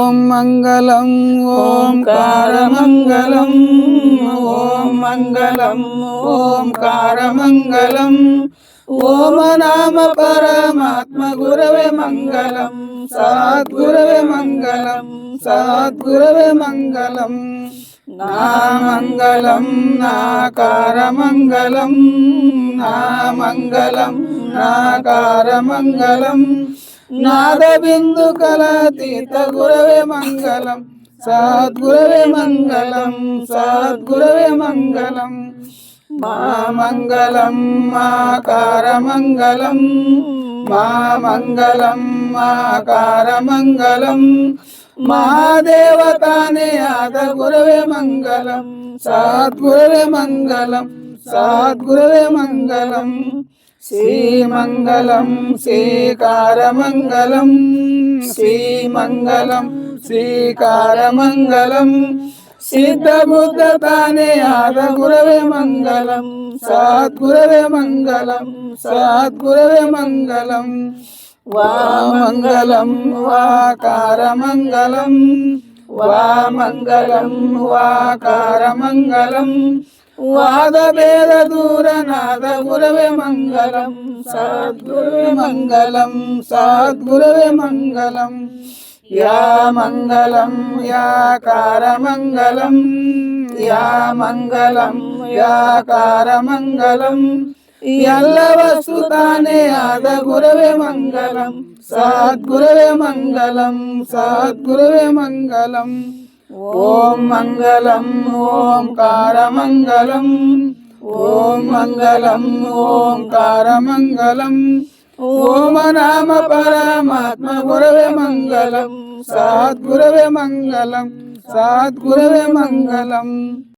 ఓం మంగళం ఓంకారమంగళం ఓం మంగళం ఓంకారమంగళం ఓం నామ పరమాత్మ గురవే మంగళం సద్గురవే మంగళం సద్గురవే మంగళం నా మంగళం నాకారమంగళం నా మంగళం నాకారమంగళం నాద బిందు కళాతీత గురవే మంగళం సద్గురవే మంగళం సద్గురవే మంగళం మా మంగళం మాకారమంగళం మా మంగళం మాకారమంగళం మహాదేవతానే ఆద గురవే మంగళం సద్గురవే మంగళం సద్గురవే మంగళం శ్రీమంగళం శ్రీకారమంగళం శ్రీమంగళం శ్రీకారమంగళం సిద్ధబుద్ధతానే ఆద గురవే మంగళం సద్గురవే మంగళం సద్గురవే మంగళం వామంగళం వాకారమంగళం వామంగళం వాకారమంగళం వాదభేద దూరనాద గురవే మంగళం సద్గురవే మంగళం సద్గురవే మంగళం యా మంగళం యాకారమంగళం యా మంగళం యాకారమంగళం ఎల్ల వస్తుతానే ఆద గురవే మంగళం సద్గురవే మంగళం సద్గురవే మంగళం ఓం మంగళం ఓంకారమంగళం ఓం మంగళం ఓంకారమంగళం ఓం నామ పరమాత్మ గురవే మంగళం సద్గురవే మంగళం సద్గురవే మంగళం